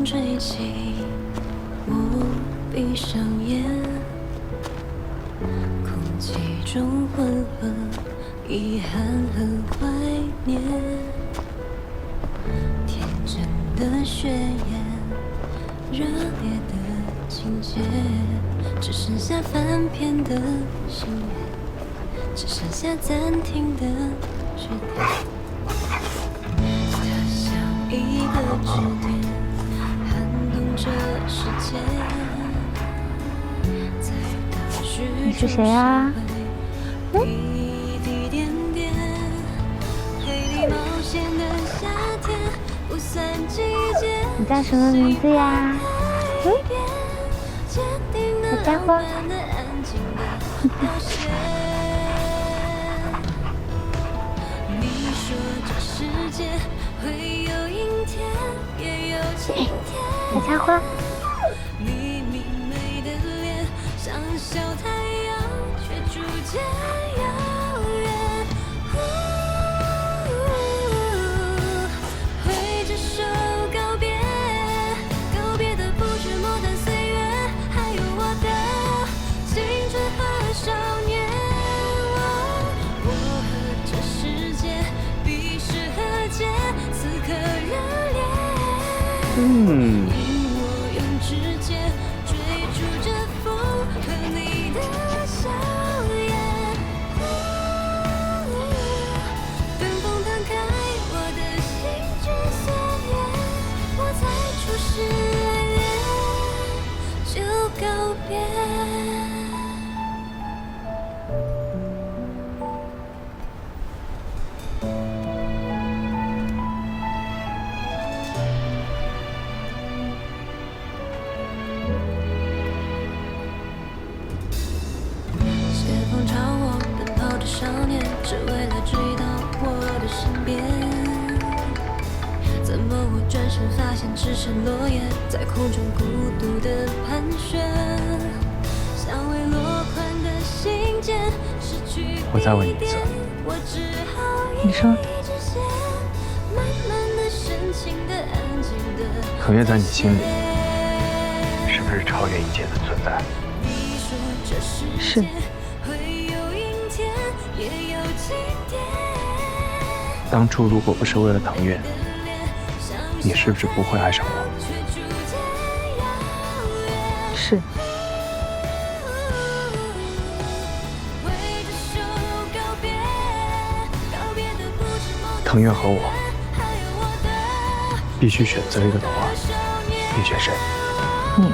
风吹起，我闭上眼，空气中混合遗憾和怀念，天真的宣言，热烈的情节，只剩下翻篇的心愿，只剩下暂停的句点。它像一个支点，撼动这世界。你是谁啊？滴滴点点，黑里冒险的夏天，不散季节。你叫什么名字呀？小家伙。你说这世界会有阴天，也有晴天。小家伙。你明媚的脸像小太阳，却逐渐遥远。挥着手告别，告别的不止末段岁月，还有我的青春和少年。我和这世界比试和解，此刻热烈。因我用指尖追逐着风和你的笑颜，等风摊开我的心之所愿，我才初识爱恋就告别。朝我奔跑的少年，只为了追到我的身边。怎么我转身发现只剩落叶，在空中孤独的盘旋，像未落款的信件，失去我再问你一次，你说，腾越在你心里是不是超越一切的存在？是。当初如果不是为了腾越，你是不是不会爱上我？是。腾越和我必须选择一个的话，你选谁？你。